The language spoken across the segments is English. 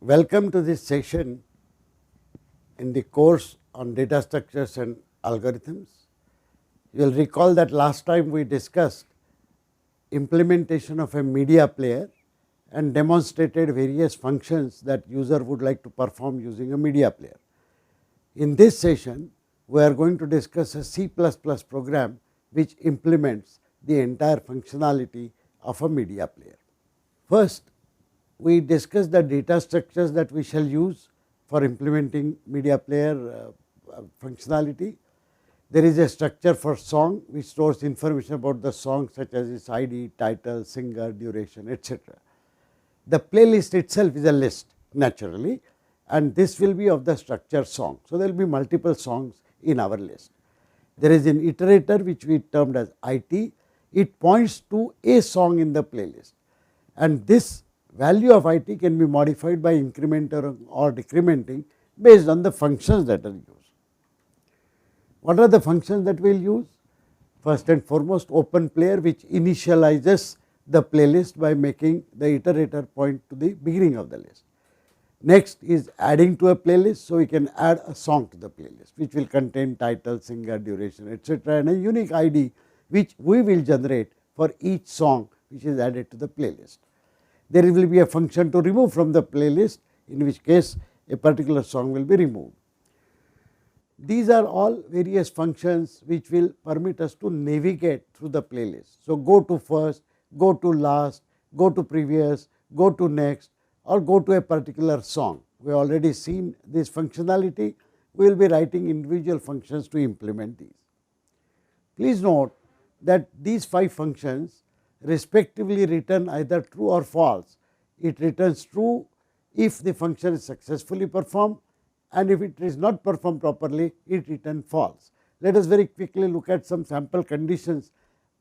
Welcome to this session in the course on data structures and algorithms. You will recall that last time we discussed implementation of a media player and demonstrated various functions that user would like to perform using a media player. In this session, we are going to discuss a C++ program which implements the entire functionality of a media player. First, we discuss the data structures that we shall use for implementing media player functionality. There is a structure for song which stores information about the song such as its ID, title, singer, duration, etc. The playlist itself is a list naturally, and this will be of the structure song. So, there will be multiple songs in our list. There is an iterator which we termed as IT. It points to a song in the playlist, and this value of IT can be modified by incrementing or decrementing based on the functions that are used. What are the functions that we will use? First and foremost, open player, which initializes the playlist by making the iterator point to the beginning of the list. Next is adding to a playlist, so we can add a song to the playlist which will contain title, singer, duration, etc., and a unique ID which we will generate for each song which is added to the playlist. There will be a function to remove from the playlist, in which case a particular song will be removed. These are all various functions which will permit us to navigate through the playlist. So, go to first, go to last, go to previous, go to next, or go to a particular song. We have already seen this functionality. We will be writing individual functions to implement these. Please note that these 5 functions respectively return either true or false. It returns true if the function is successfully performed, and if it is not performed properly, it returns false. Let us very quickly look at some sample conditions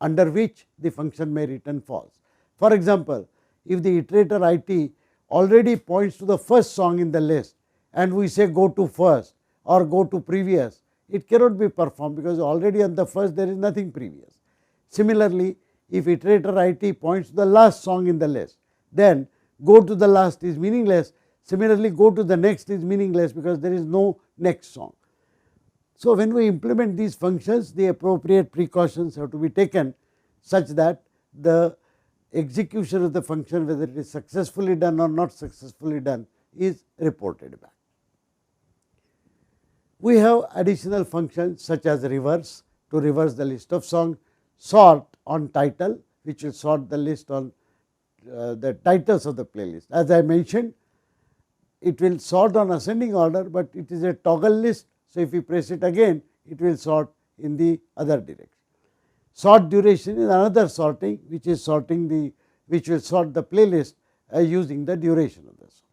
under which the function may return false. For example, if the iterator IT already points to the first song in the list and we say go to first or go to previous, it cannot be performed because already on the first there is nothing previous. Similarly, if iterator IT points to the last song in the list, then go to the last is meaningless. Similarly, go to the next is meaningless because there is no next song. So, when we implement these functions, the appropriate precautions have to be taken such that the execution of the function, whether it is successfully done or not successfully done, is reported back. We have additional functions such as reverse to reverse the list of songs, sort on title, which will sort the list on the titles of the playlist. As I mentioned, it will sort on ascending order, but it is a toggle list. So, if you press it again, it will sort in the other direction. Sort duration is another sorting, which is sorting the which will sort the playlist using the duration of the song.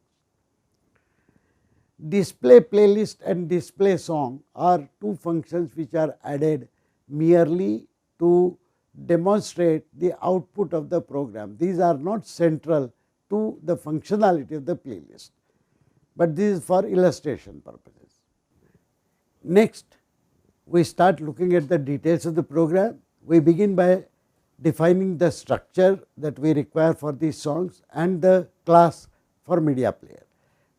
Display playlist and display song are 2 functions which are added merely to demonstrate the output of the program. These are not central to the functionality of the playlist, but this is for illustration purposes. Next, we start looking at the details of the program. We begin by defining the structure that we require for these songs and the class for media player.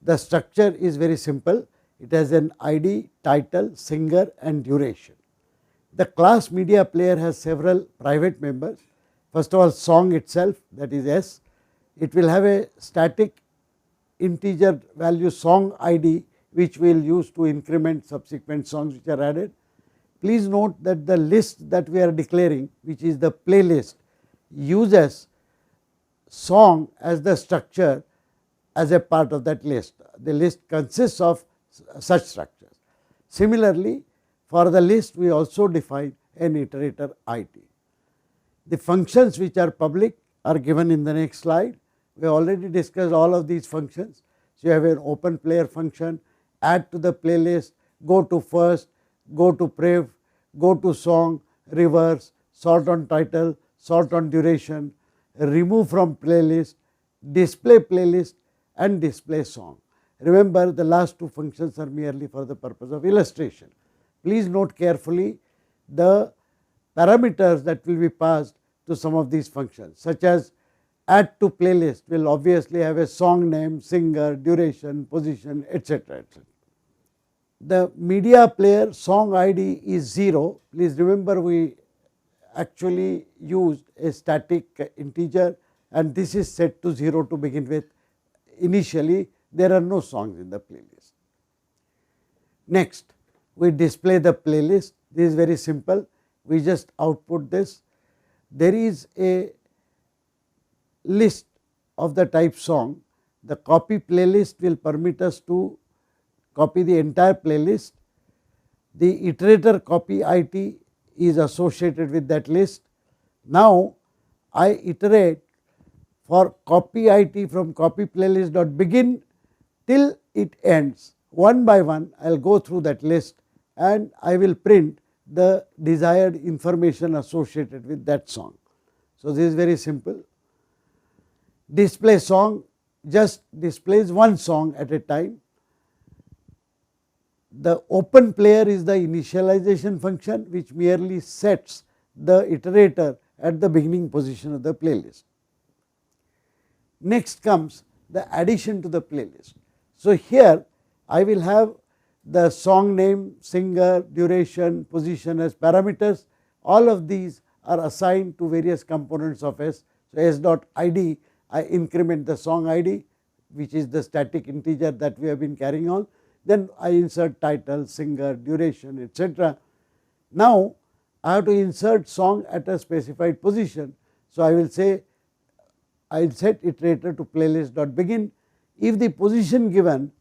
The structure is very simple. It has an ID, title, singer, and duration. The class media player has several private members. First of all, song itself, that is S. It will have a static integer value song ID, which we will use to increment subsequent songs which are added. Please note that the list that we are declaring, which is the playlist, uses song as the structure as a part of that list. The list consists of such structures. Similarly, for the list we also define an iterator IT. The functions which are public are given in the next slide. We have already discussed all of these functions. So, you have an open player function, add to the playlist, go to first, go to prev, go to song, reverse, sort on title, sort on duration, remove from playlist, display playlist, and display song. Remember, the last 2 functions are merely for the purpose of illustration. Please note carefully the parameters that will be passed to some of these functions, such as add to playlist will obviously have a song name, singer, duration, position, etc., etc. The media player song ID is 0. Please remember, we actually used a static integer and this is set to 0 to begin with. Initially there are no songs in the playlist. Next, we display the playlist. This is very simple. We just output this. There is a list of the type song. The copy playlist will permit us to copy the entire playlist. The iterator copy IT is associated with that list. Now I iterate for copy IT from copy playlist dot begin till it ends. One by one I will go through that list and I will print the desired information associated with that song. So this is very simple. Display song just displays one song at a time. The open player is the initialization function which merely sets the iterator at the beginning position of the playlist. Next comes the addition to the playlist. So here I will have the song name, singer, duration, position as parameters. All of these are assigned to various components of S. So S dot ID, I increment the song ID, which is the static integer that we have been carrying on. Then I insert title, singer, duration, etc. Now I have to insert song at a specified position. So I will say I will set iterator to playlist dot begin. If the position given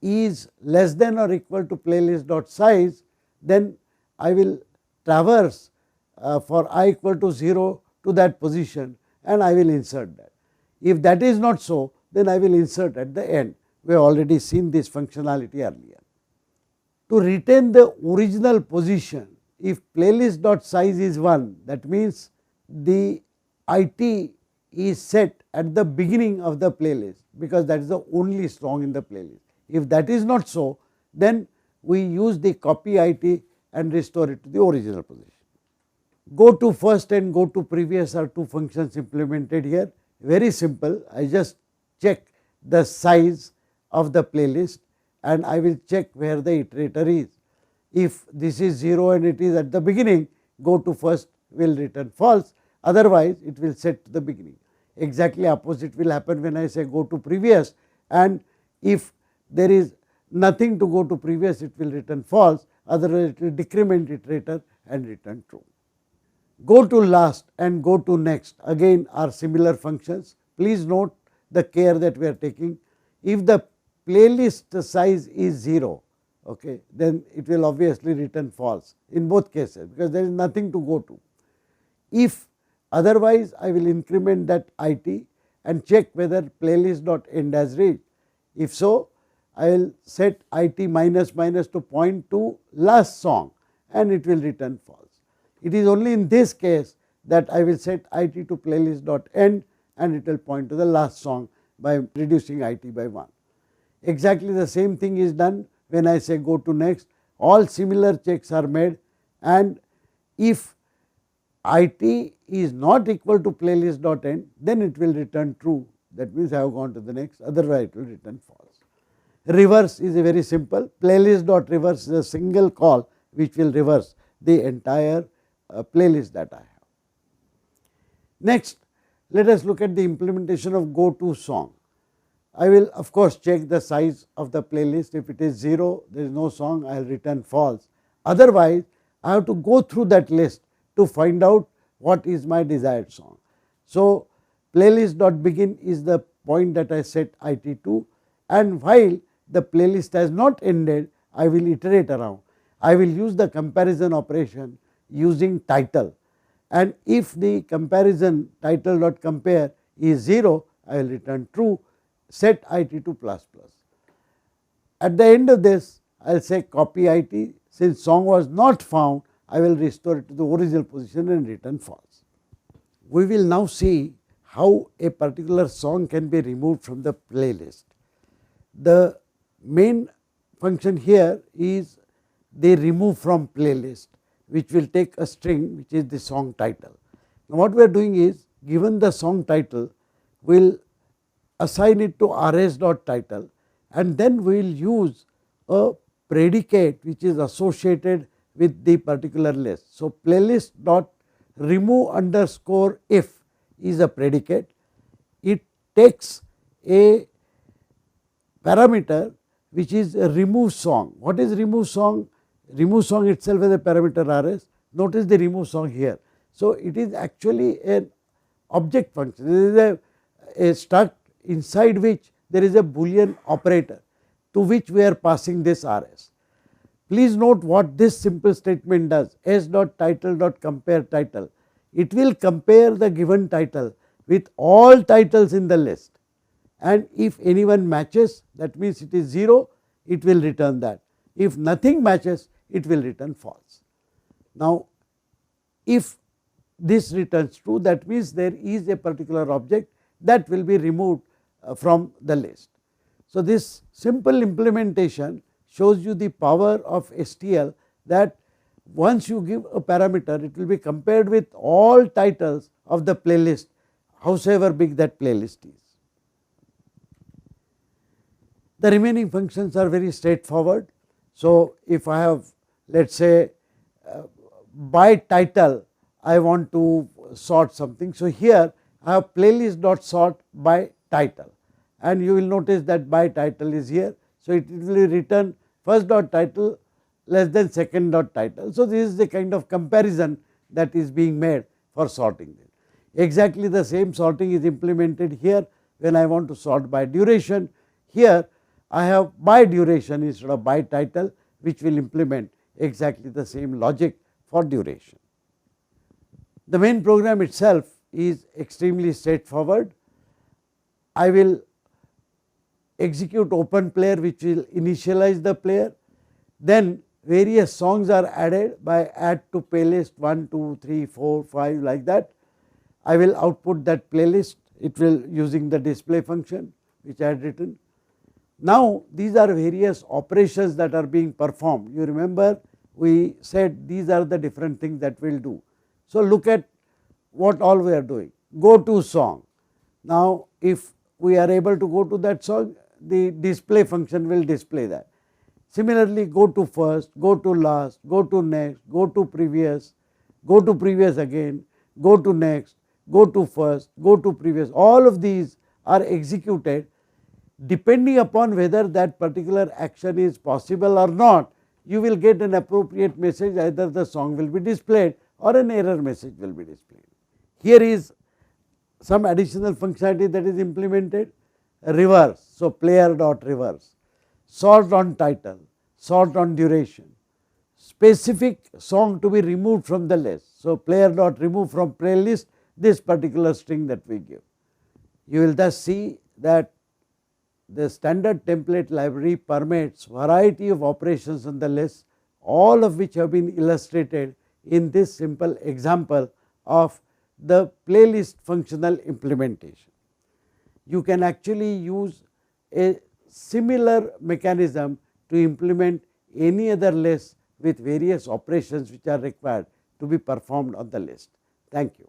is less than or equal to playlist dot size, then I will traverse for I equal to 0 to that position and I will insert that. If that is not so, then I will insert at the end. We have already seen this functionality earlier. To retain the original position, if playlist dot size is 1, that means the IT is set at the beginning of the playlist, because that is the only song in the playlist. If that is not so, then we use the copy IT and restore it to the original position. Go to first and go to previous are two functions implemented here. Very simple. I just check the size of the playlist and I will check where the iterator is. If this is 0 and it is at the beginning, go to first will return false, otherwise it will set to the beginning. Exactly opposite will happen when I say go to previous, and if there is nothing to go to previous, it will return false, otherwise it will decrement iterator and return true. Go to last and go to next again are similar functions. Please note the care that we are taking. If the playlist size is 0, okay, then it will obviously return false in both cases, because there is nothing to go to. If otherwise, I will increment that IT and check whether playlist dot end has reached. If so, I will set IT minus minus to point to last song and it will return false. It is only in this case that I will set IT to playlist dot end and it will point to the last song by reducing IT by 1. Exactly the same thing is done when I say go to next. All similar checks are made, and if IT is not equal to playlist dot end, then it will return true. That means I have gone to the next, otherwise it will return false. Reverse is a very simple. Playlist dot reverse is a single call which will reverse the entire playlist that I have. Next, let us look at the implementation of go to song. I will of course check the size of the playlist. If it is 0, there is no song, I will return false. Otherwise, I have to go through that list to find out what is my desired song. So playlist dot begin is the point that I set IT to, and while the playlist has not ended, I will iterate around. I will use the comparison operation using title, and if the comparison title dot compare is 0, I will return true, set IT to plus plus. At the end of this, I will say copy IT. Since song was not found, I will restore it to the original position and return false. We will now see how a particular song can be removed from the playlist. The main function here is the remove from playlist, which will take a string which is the song title. Now what we are doing is, given the song title, will assign it to rs.title, and then we will use a predicate which is associated with the particular list. So, playlist dot remove underscore if is a predicate. It takes a parameter which is a remove song. What is remove song? Remove song itself is a parameter rs. Notice the remove song here. So, it is actually an object function. This is a struct inside which there is a Boolean operator to which we are passing this rs. Please note what this simple statement does. s.title.compare title. It will compare the given title with all titles in the list, and if anyone matches, that means it is 0, it will return that. If nothing matches, it will return false. Now, if this returns true, that means there is a particular object that will be removed from the list. So, this simple implementation shows you the power of STL, that once you give a parameter, it will be compared with all titles of the playlist, howsoever big that playlist is. The remaining functions are very straightforward. So, if I have, let us say, by title I want to sort something. So, here I have playlist dot sort by title, and you will notice that by title is here. So, it will return first dot title less than second dot title. So, this is the kind of comparison that is being made for sorting. Exactly the same sorting is implemented here when I want to sort by duration. Here I have by duration instead of by title, which will implement exactly the same logic for duration. The main program itself is extremely straightforward. I will execute open player, which will initialize the player, then various songs are added by add to playlist 1, 2, 3, 4, 5 like that. I will output that playlist, it will using the display function which I had written. Now, these are various operations that are being performed. You remember we said these are the different things that we will do. So, look at what all we are doing. Go to song. Now, if we are able to go to that song, the display function will display that. Similarly, go to first, go to last, go to next, go to previous again, go to next, go to first, go to previous. All of these are executed depending upon whether that particular action is possible or not. You will get an appropriate message, either the song will be displayed or an error message will be displayed. Here is some additional functionality that is implemented. Reverse. So, player dot reverse, sort on title, sort on duration, specific song to be removed from the list. So, player dot remove from playlist this particular string that we give. You will thus see that the standard template library permits variety of operations on the list, all of which have been illustrated in this simple example of the playlist functional implementation. You can actually use a similar mechanism to implement any other list with various operations which are required to be performed on the list. Thank you.